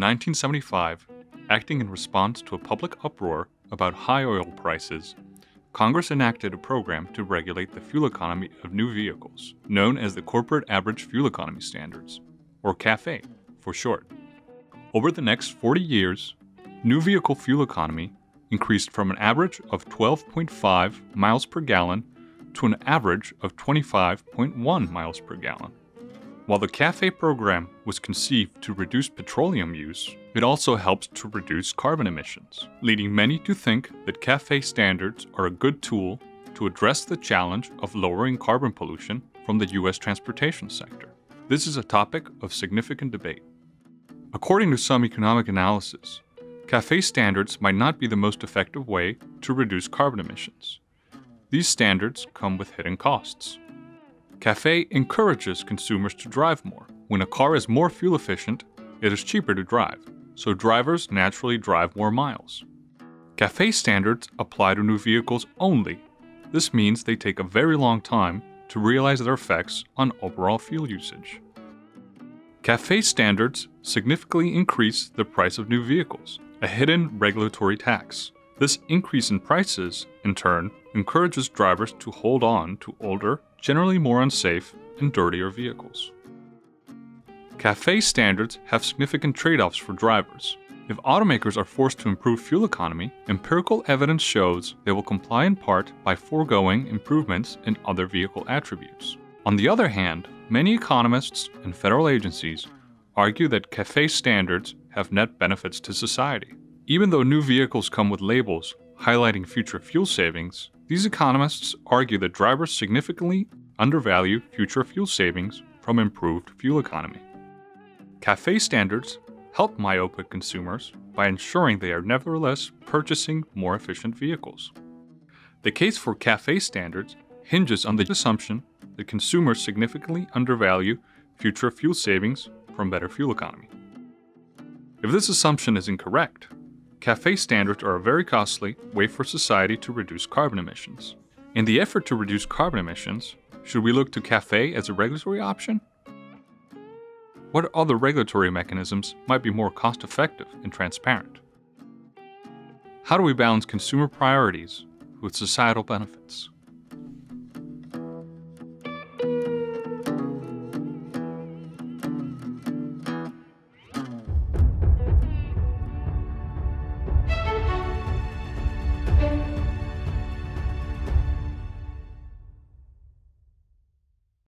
1975, acting in response to a public uproar about high oil prices, Congress enacted a program to regulate the fuel economy of new vehicles, known as the Corporate Average Fuel Economy Standards, or CAFE for short. Over the next 40 years, new vehicle fuel economy increased from an average of 12.5 miles per gallon to an average of 25.1 miles per gallon. While the CAFE program was conceived to reduce petroleum use, it also helps to reduce carbon emissions, leading many to think that CAFE standards are a good tool to address the challenge of lowering carbon pollution from the U.S. transportation sector. This is a topic of significant debate. According to some economic analysis, CAFE standards might not be the most effective way to reduce carbon emissions. These standards come with hidden costs. CAFE encourages consumers to drive more. When a car is more fuel efficient, it is cheaper to drive, so drivers naturally drive more miles. CAFE standards apply to new vehicles only. This means they take a very long time to realize their effects on overall fuel usage. CAFE standards significantly increase the price of new vehicles, a hidden regulatory tax. This increase in prices, in turn, encourages drivers to hold on to older, generally more unsafe and dirtier vehicles. CAFE standards have significant trade-offs for drivers. If automakers are forced to improve fuel economy, empirical evidence shows they will comply in part by foregoing improvements in other vehicle attributes. On the other hand, many economists and federal agencies argue that CAFE standards have net benefits to society. Even though new vehicles come with labels highlighting future fuel savings, these economists argue that drivers significantly undervalue future fuel savings from improved fuel economy. CAFE standards help myopic consumers by ensuring they are nevertheless purchasing more efficient vehicles. The case for CAFE standards hinges on the assumption that consumers significantly undervalue future fuel savings from better fuel economy. If this assumption is incorrect, CAFE standards are a very costly way for society to reduce carbon emissions. In the effort to reduce carbon emissions, should we look to CAFE as a regulatory option? What other regulatory mechanisms might be more cost-effective and transparent? How do we balance consumer priorities with societal benefits?